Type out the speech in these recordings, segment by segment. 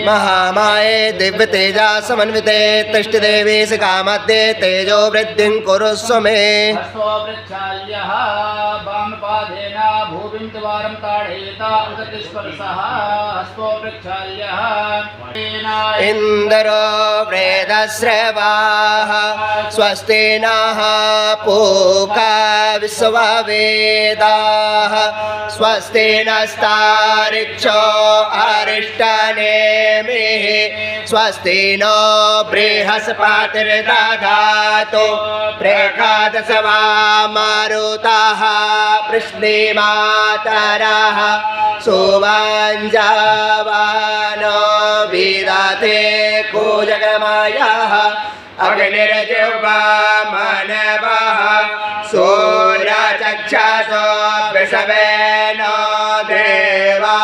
महामाये दिव्य तेजा समन्विते तष्टिदेवी शिखामध्ये तेजो वृद्धिं कुरुस्व मे इंद्रो वेदस्रवाः स्वस्ति नः पूषा विश्ववेदाः स्वस्ति नस्तार्क्ष्यो अरिष्टनेमिः स्वस्ति नो बृहस्पतिर्दधातु प्रेषादशवा मारुतः वृष्णिमातरः सुवाञ्जावानो विदते कूजगमायः अग्निर्जिह्वा मनवः सूर्यचक्षुषो वृषभेनो देवा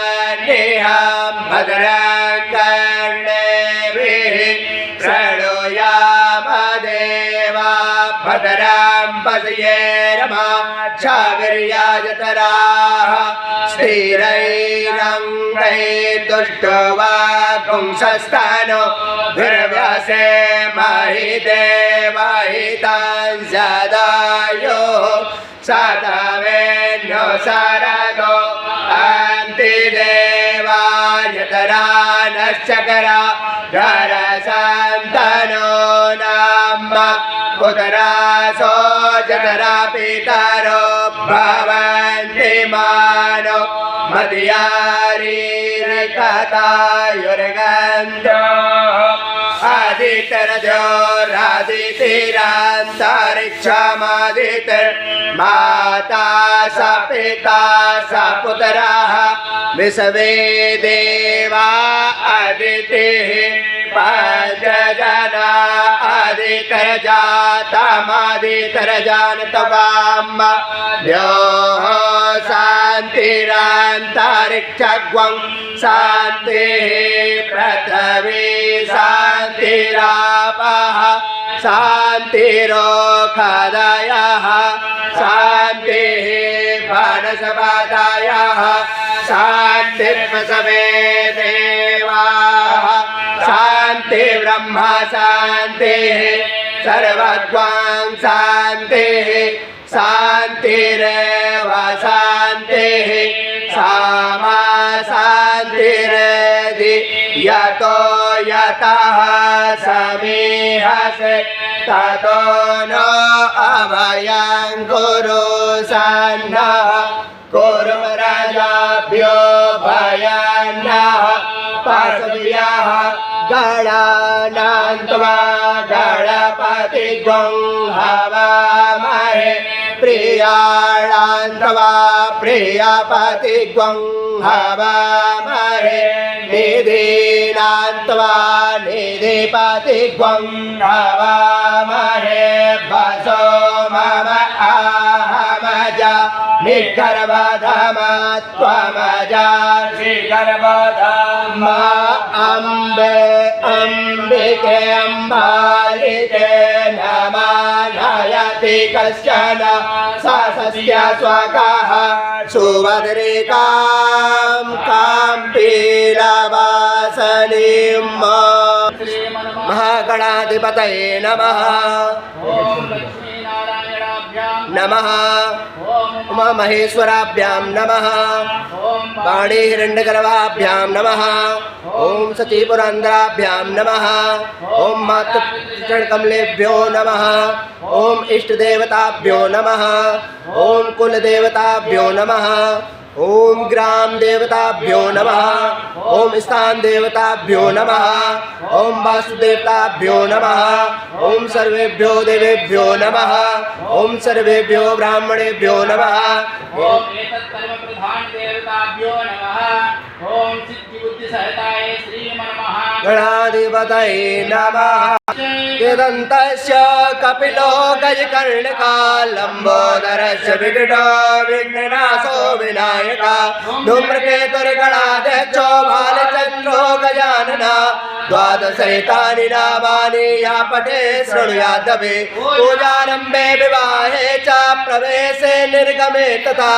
अवसागमन्निहं भद्रं कर्णेभिः शृणुयाम देवा भद्रं पश्येरमाक्षावीर्याजतराः स्थिरैरङ्गैर्दुष्टवागुंसस्तनो भिर्व्यसे महिते महितं सदायो सतवेन्यो शरदो अन्तिदेवायतरानश्चकरा धरसन्तनो नाम पुतरासो जतरा पितरो भवन्ति मानो मदयारीरिकतायुर्गन्धो आदित्यरजोरादितिरान्तरिक्षमादितिर्माता स पिता स पुत्रः विश्वे देवा अदितिः पंचजना अधिकरजातमधिकरजानतवाम द्योः शान्तिरन्तरिक्षगं शान्तिः पृथिवी शान्तिरापः शान्तिरोषधयः शान्तिः वनस्पतयः शान्तिर्वसवे देवाः शान्ति ब्रह्म शान्तिः सर्वद्वां शान्तिः शान्तिरेव शान्तिः सामा शान्तिरेधि यतो यतः समीहसे ततो नो अभयं कुरु सन्नः कुरु राजाभ्यो भयन्नः पार्श्वभ्यः गणानान्त्वा गणपतिं हवामहे प्रियाणान्त्वा प्रियपतिं हवामहे निधीनान्त्वा निधिपतिं हवामहे वसो मम अहमजा निगर्भधमत्वमजा श्रीगर्भधम अम्बे अम्बिके अम्बालिके नमानयति कश्चन सस्य स्वकः सुभद्रिकां काम्पीलवासनीं महागणाधिपतये नमः नमः उमामहेश्वराभ्यां नमः वाणीहिरण्यगर्भाभ्यां नमः ओं सचीपुरान्ध्राभ्यां नमः ओं मातृचरणकमलेभ्यो नमः ओं इष्टदेवताभ्यो नमः ओं कुलदेवताभ्यो नमः ओम ग्राम देवताभ्यो नमः ओम स्थान देवताभ्यो नमः ओम वासुदेवताभ्यो नमः ओम सर्वेभ्यो देवेभ्यो नमः ओम सर्वेभ्यो ब्राह्मणेभ्यो नमः ओम एतत्कर्म प्रधान देवताभ्यो नमः ओम सिद्धि बुद्धि सहिताय श्रीमन्महागणाधिपतये नमः वेदन्तस्य कपिलो गजकर्णिका लंबोदरस्य विकटो विघ्ननाशो विनायका धूम्रकेतुर्गणाध्यक्षो बालचन्द्रो गजानना द्वादशैतानि नामानि या पठे शृणुयादपि पूजारम्भे विवाहे च प्रवेशे निर्गमे तथा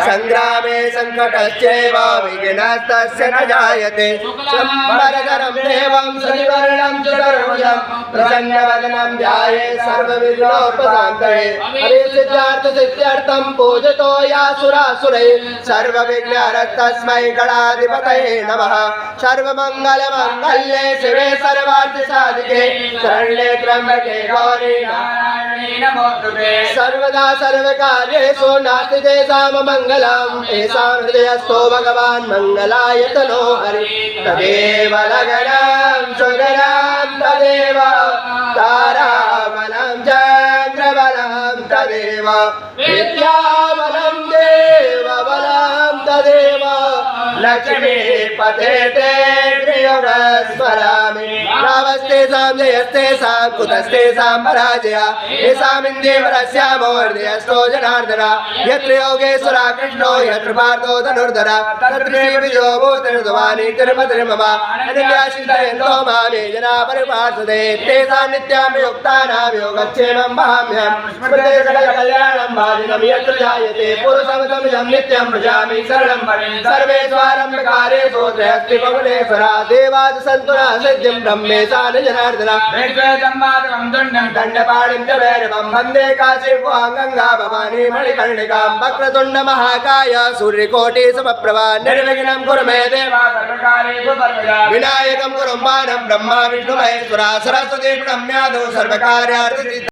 संग्रामे संकटश्चैव विघ्नस्तस्य न जायते शम्बरधरं देवं श्रीवर्णं चतुर्भुजं प्रसन्नवदनं ध्याये सर्वविघ्नोपशान्तये हरिसिद्धार्थसिद्ध्यर्थं पूजितो यासुरासुरैः सर्वविघ्नहरस्तस्मै गणाधिपतये नमः सर्वमङ्गलमाङ्गल्ये शिवे सर्वार्थसाधिके शरण्ये त्र्यम्बके गौरी नारायणी नमोस्तुते सर्वदा सर्वकार्येषु नास्ति तेषां मङ्गलम् येषां हृदयस्थो भगवान् मङ्गलाय तनो हरि तदेव लग्नं सुगनं तदेव ताराबलं चन्द्रबलं तदेव विद्याबलं देवबलं तदेव लक्ष्मीपते ते प्रियस्मरामि नावस्तेषां जयस्तेषां कुतस्तेषां पराजया येषामिन्दीवरस्यामो हृदयस्थो जनार्दन यत्र योगेश्वरा कृष्णो यत्र पार्थो धनुर्धरा तत्र श्रीविजयो भूतिर्ध्वानि तिरुपतिर्मम अनन्याश्रितयन्तो मामे जना परिपार्षदे तेषां नित्यां युक्तानां योगक्षेमं वहाम्यहं स्मृते सकलकल्याणं भाजिनं यत्र जायते पुरुषमतमिदं नित्यं भजामि शरणं सर्वेष्वारम्भकारेषु त्रयस्ति पवनेश्वरा देवादिसन्तुना सिद्धिं ब्रह्मेशान जनार्दन दण्डपाणिं च भैरवं वन्दे काशीं गङ्गा भवानी मणिकर्णिकां वक्रतुण्ड महाकाय सूर्यकोटि समप्रभा निर्विघ्नं कुरु मे देवा सर्वकार्येषु सर्वदा विनायकं कुरु मानं ब्रह्मा विष्णु महेश्वरा सरस्वती प्रणम्यादौ सर्वकार्यार्थसिद्धिं